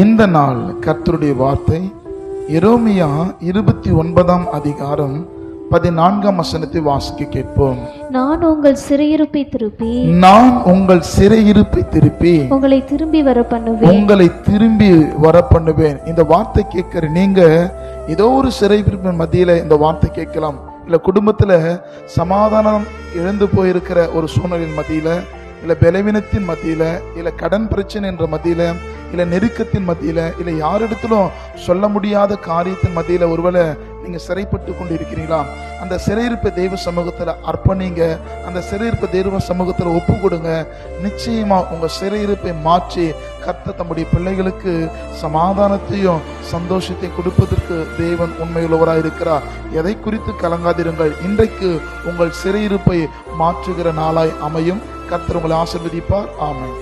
இந்த நாள் கர்த்தருடைய வார்த்தை எரேமியா 29 அதிகாரம் 14 வசனத்தை வாசிக்க கேட்போம். நான் உங்கள் சிறையிருப்பை திருப்பி உங்களை திரும்பி வர பண்ணுவேன். இந்த வார்த்தை கேட்கிற நீங்க ஏதோ ஒரு சிறையிருப்பின் மத்தியில இந்த வார்த்தை கேட்கலாம். இல்ல குடும்பத்துல சமாதானம் இழந்து போயிருக்கிற ஒரு சூழ்நிலையின் மத்தியில, இல்ல பலவீனத்தின் மத்தியில, இல்ல கடன் பிரச்சனை என்ற மத்தியில, இல்ல நெருக்கத்தின் மத்தியில, இல்ல யாரிடத்திலும் சொல்ல முடியாத காரியத்தின் மத்தியில ஒருவேளை நீங்க சிறைப்பட்டு கொண்டு இருக்கிறீங்களா? அந்த சிறையிருப்பை தெய்வ சமூகத்துல அர்ப்பணிங்க. அந்த சிறையிருப்பை தெய்வ சமூகத்துல ஒப்பு கொடுங்க. நிச்சயமா உங்க சிறையிருப்பை மாற்றி கர்த்தர் தம்முடைய பிள்ளைகளுக்கு சமாதானத்தையும் சந்தோஷத்தையும் கொடுப்பதற்கு தேவன் உண்மையுள்ளவராய் இருக்கிறார். எதை குறித்து கலங்காதிருங்கள். இன்றைக்கு உங்கள் சிறையிருப்பை மாற்றுகிற நாளாய் அமையும். கர்த்தர் உங்களை ஆசீர்வதிப்பார். ஆமென்.